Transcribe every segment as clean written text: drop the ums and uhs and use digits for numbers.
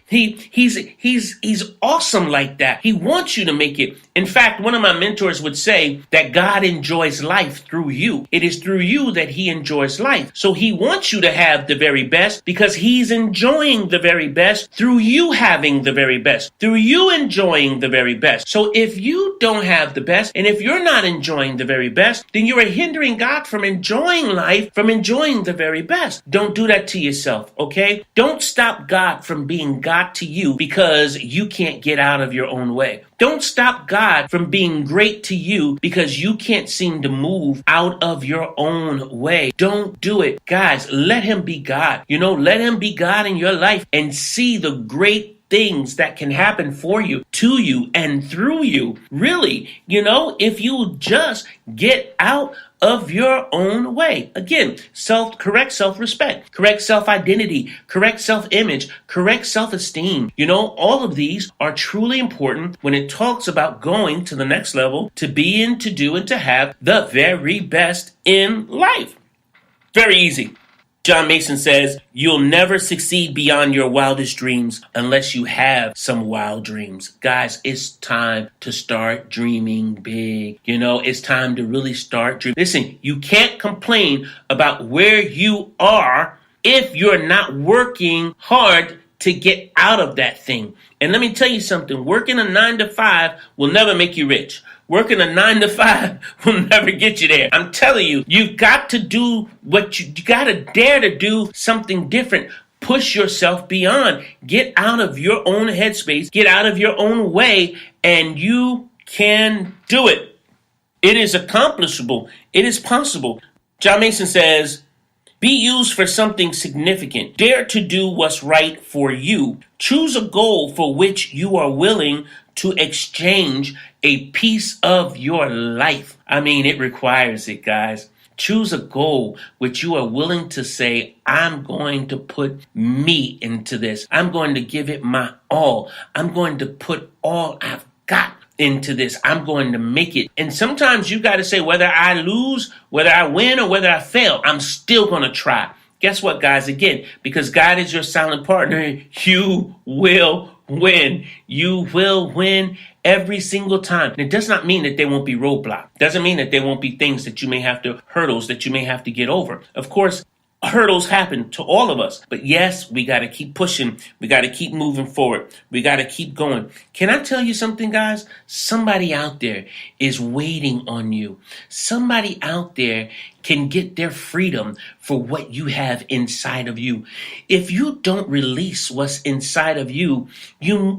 He's awesome like that. He wants you to make it. In fact, one of my mentors would say that God enjoys life through you. It is through you that he enjoys life. So he wants you to have the very best because he's enjoying the very best through you having the very best, through you enjoying the very best. So if you don't have the best, and if you're not enjoying the very best, then you are hindering God from enjoying life, from enjoying the very best. Don't do that to yourself, okay? Don't stop God from being God to you because you can't get out of your own way. Don't stop God from being great to you because you can't seem to move out of your own way. Don't do it. Guys, let him be God. Let him be God in your life and see the great things that can happen for you, to you, and through you. Really, if you just get out of your own way. Again, correct self-respect, correct self-identity, correct self-image, correct self-esteem. All of these are truly important when it talks about going to the next level, to be in, to do, and to have the very best in life. Very easy. John Mason says, you'll never succeed beyond your wildest dreams unless you have some wild dreams. Guys, it's time to start dreaming big. It's time to really start dreaming. Listen, you can't complain about where you are if you're not working hard to get out of that thing. And let me tell you something, working a 9-to-5 will never make you rich. Working a 9-to-5 will never get you there. I'm telling you, you've got to do what you got to dare to do something different. Push yourself beyond. Get out of your own headspace. Get out of your own way, and you can do it. It is accomplishable. It is possible. John Mason says, be used for something significant. Dare to do what's right for you. Choose a goal for which you are willing to exchange a piece of your life. It requires it, guys. Choose a goal which you are willing to say, I'm going to put me into this. I'm going to give it my all. I'm going to put all I've got into this. I'm going to make it. And sometimes you got to say, whether I lose, whether I win, or whether I fail, I'm still going to try. Guess what, guys? Again, because God is your silent partner, you will win. You will win every single time. And it does not mean that there won't be roadblocks. Doesn't mean that there won't be things that you may have to, hurdles that you may have to get over. Of course, hurdles happen to all of us. But yes, we got to keep pushing. We got to keep moving forward. We got to keep going. Can I tell you something, guys? Somebody out there is waiting on you. Somebody out there can get their freedom for what you have inside of you. If you don't release what's inside of you,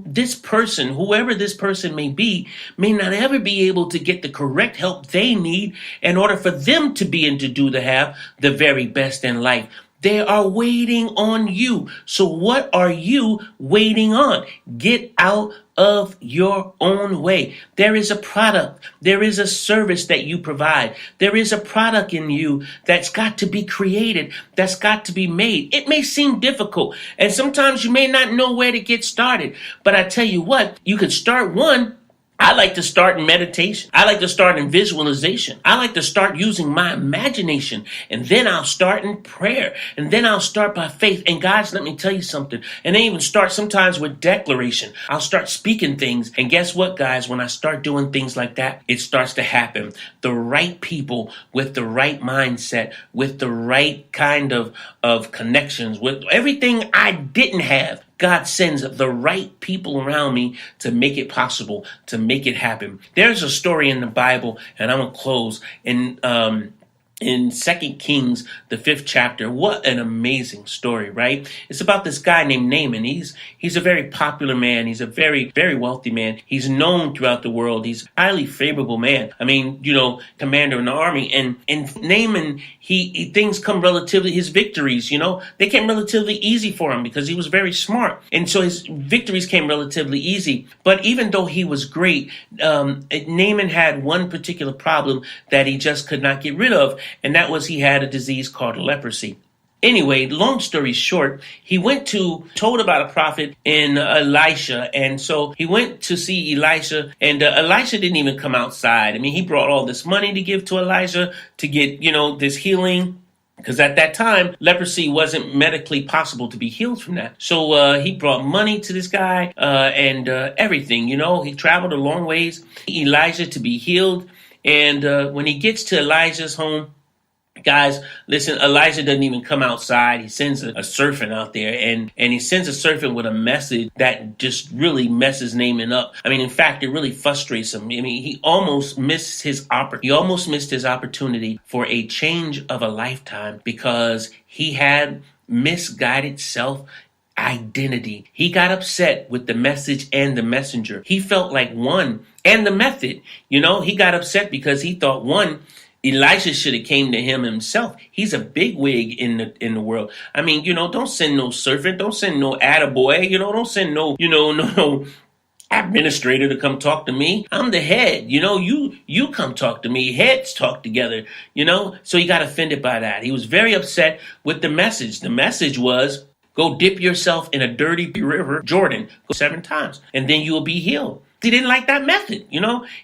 this person, whoever this person may be, may not ever be able to get the correct help they need in order for them to be and to do to have the very best in life. They are waiting on you. So what are you waiting on? Get out of your own way. There is a product. There is a service that you provide. There is a product in you that's got to be created, that's got to be made. It may seem difficult, and sometimes you may not know where to get started. But I tell you what, you could start one. I like to start in meditation. I like to start in visualization. I like to start using my imagination. And then I'll start in prayer. And then I'll start by faith. And guys, let me tell you something. And I even start sometimes with declaration. I'll start speaking things. And guess what, guys? When I start doing things like that, it starts to happen. The right people with the right mindset, with the right kind of connections, with everything I didn't have. God sends the right people around me to make it possible, to make it happen. There's a story in the Bible, and I'm going to close in 2 Kings, the 5th chapter. What an amazing story, right? It's about this guy named Naaman. He's a very popular man. He's a very, very wealthy man. He's known throughout the world. He's a highly favorable man. Commander in the army. And Naaman, things come relatively, his victories, they came relatively easy for him because he was very smart. And so his victories came relatively easy. But even though he was great, Naaman had one particular problem that he just could not get rid of. And that was he had a disease called leprosy. Anyway, long story short, he told about a prophet in Elisha. And so he went to see Elisha, and Elisha didn't even come outside. He brought all this money to give to Elisha to get, this healing. because at that time, leprosy wasn't medically possible to be healed from that. So he brought money to this guy and everything. He traveled a long ways, Elijah, to be healed. And when he gets to Elijah's home, guys, listen, Elijah doesn't even come outside. He sends a servant out there, and he sends a servant with a message that just really messes Naaman up. I mean, in fact, it really frustrates him. I mean, he almost missed his opportunity for a change of a lifetime because he had misguided self identity. He got upset with the message and the messenger. He felt like one and the method. He got upset because he thought Elisha should have came to him himself. He's a bigwig in the world. I mean, don't send no servant, don't send no attaboy, don't send no administrator to come talk to me. I'm the head. You come talk to me. Heads talk together. So he got offended by that. He was very upset with the message. The message was, go dip yourself in a dirty river, Jordan, go 7 times, and then you will be healed. He didn't like that method.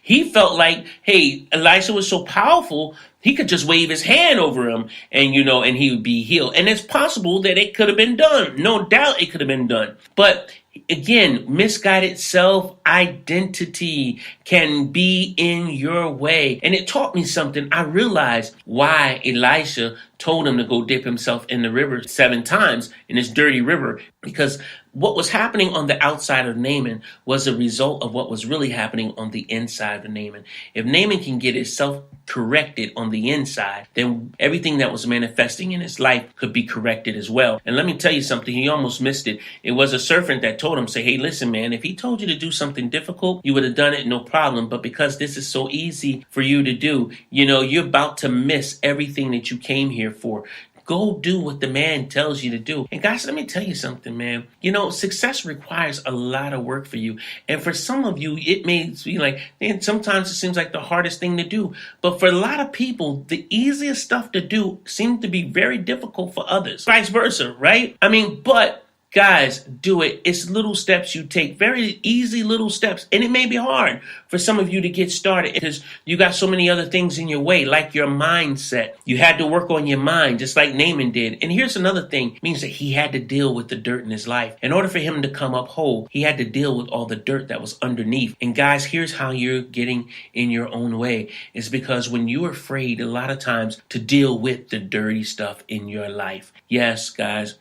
He felt like, hey, Elisha was so powerful, he could just wave his hand over him and he would be healed. And it's possible that it could have been done. No doubt it could have been done. But again, misguided self-identity can be in your way. And it taught me something. I realized why Elisha told him to go dip himself in the river 7 times in this dirty river, because what was happening on the outside of Naaman was a result of what was really happening on the inside of Naaman. If Naaman can get himself corrected on the inside, then everything that was manifesting in his life could be corrected as well. And let me tell you something, he almost missed it. It was a servant that told him, say, hey, listen, man, if he told you to do something difficult, you would have done it, no problem. But because this is so easy for you to do, you're about to miss everything that you came here for. Go do what the man tells you to do. And guys, let me tell you something, man. Success requires a lot of work for you. And for some of you, it may be like, man, sometimes it seems like the hardest thing to do. But for a lot of people, the easiest stuff to do seems to be very difficult for others. Vice versa, right? I mean, but guys, do it. It's little steps you take, very easy little steps. And it may be hard for some of you to get started because you got so many other things in your way, like your mindset. You had to work on your mind, just like Naaman did. And here's another thing. It means that he had to deal with the dirt in his life. In order for him to come up whole, he had to deal with all the dirt that was underneath. And guys, here's how you're getting in your own way. It's because when you're afraid a lot of times to deal with the dirty stuff in your life. Yes, guys.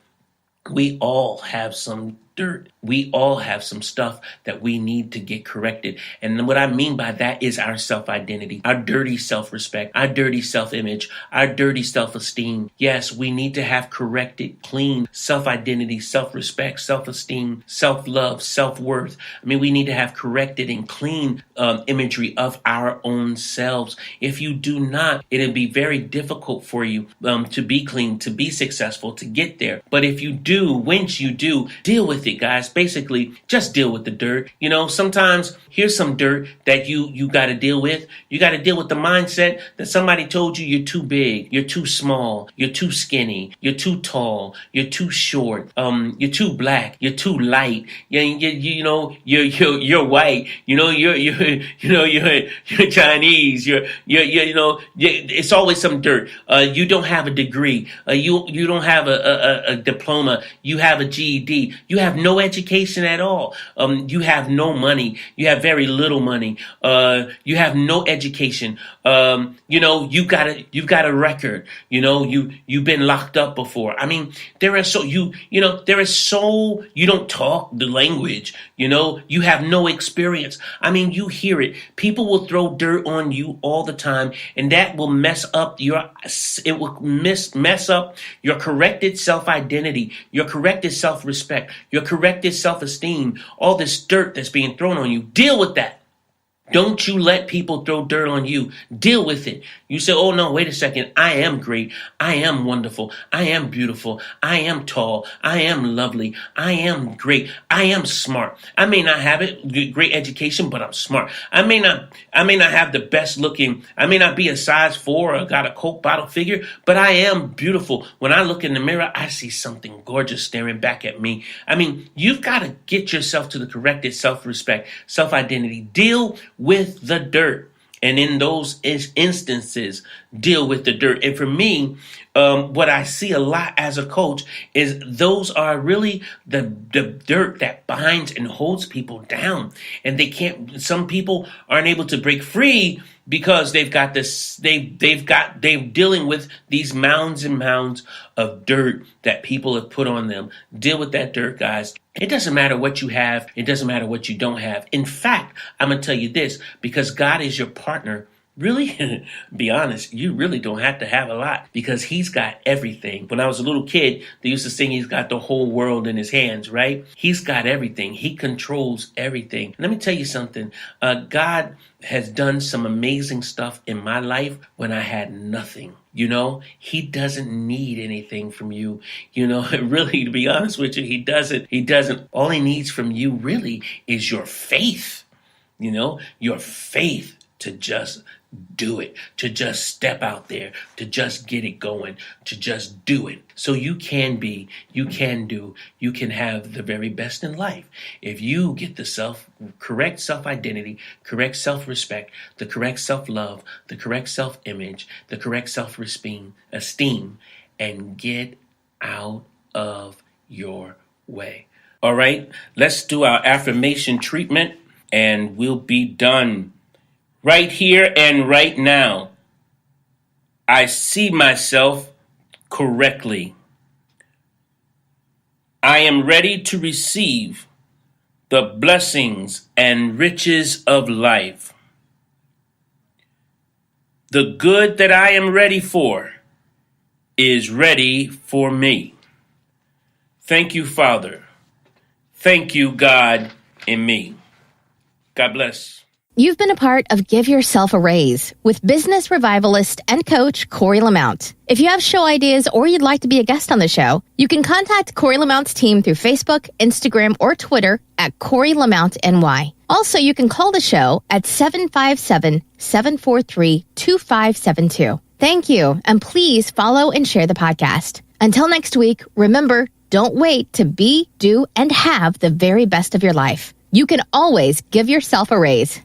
We all have some dirt. We all have some stuff that we need to get corrected. And what I mean by that is our self-identity, our dirty self-respect, our dirty self-image, our dirty self-esteem. Yes, we need to have corrected, clean self-identity, self-respect, self-esteem, self-love, self-worth. I mean, we need to have corrected and clean imagery of our own selves. If you do not, it'll be very difficult for you to be clean, to be successful, to get there. But if you do, once you do, deal with it, guys. Basically, just deal with the dirt. Sometimes here's some dirt that you got to deal with. You got to deal with the mindset that somebody told you you're too big, you're too small, you're too skinny, you're too tall, you're too short, you're too black, you're too light. You're white. You're Chinese. It's always some dirt. You don't have a degree. You don't have a diploma. You have a GED. You have no education at all. You have no money. You have very little money. You have no education. You've got a record. You've been locked up before. I mean, you don't talk the language. You have no experience. I mean, you hear it. People will throw dirt on you all the time, and that will mess up mess up your corrected self-identity, your corrected self-respect, your corrected self-esteem, all this dirt that's being thrown on you. Deal with that. Don't you let people throw dirt on you. Deal with it. You say, oh no, wait a second. I am great. I am wonderful. I am beautiful. I am tall. I am lovely. I am great. I am smart. I may not have great education, but I'm smart. I may not have the best looking. I may not be a size 4 or got a Coke bottle figure, but I am beautiful. When I look in the mirror, I see something gorgeous staring back at me. I mean, you've got to get yourself to the corrected self-respect, self-identity. Deal with the dirt. And in those instances, deal with the dirt. And for me, what I see a lot as a coach is those are really the dirt that binds and holds people down. And some people aren't able to break free because they're dealing with these mounds and mounds of dirt that people have put on them. Deal with that dirt, guys. It doesn't matter what you have. It doesn't matter what you don't have. In fact, I'm going to tell you this, because God is your partner. Really, be honest, you really don't have to have a lot because he's got everything. When I was a little kid, they used to sing he's got the whole world in his hands, right? He's got everything. He controls everything. Let me tell you something. God has done some amazing stuff in my life when I had nothing. He doesn't need anything from you. Really, to be honest with you, he doesn't. All he needs from you really is your faith, your faith to just do it, to just step out there, to just get it going, to just do it. So you can do, you can have the very best in life. If you get the correct self-identity, correct self-respect, the correct self-love, the correct self-image, the correct self-esteem, and get out of your way. All right, let's do our affirmation treatment and we'll be done. Right here and right now, I see myself correctly. I am ready to receive the blessings and riches of life. The good that I am ready for is ready for me. Thank you, Father. Thank you, God, in me. God bless. You've been a part of Give Yourself a Raise with business revivalist and coach Corey Lamount. If you have show ideas or you'd like to be a guest on the show, you can contact Corey Lamount's team through Facebook, Instagram, or Twitter at Corey Lamount NY. Also, you can call the show at 757-743-2572. Thank you, and please follow and share the podcast. Until next week, remember, don't wait to be, do, and have the very best of your life. You can always give yourself a raise.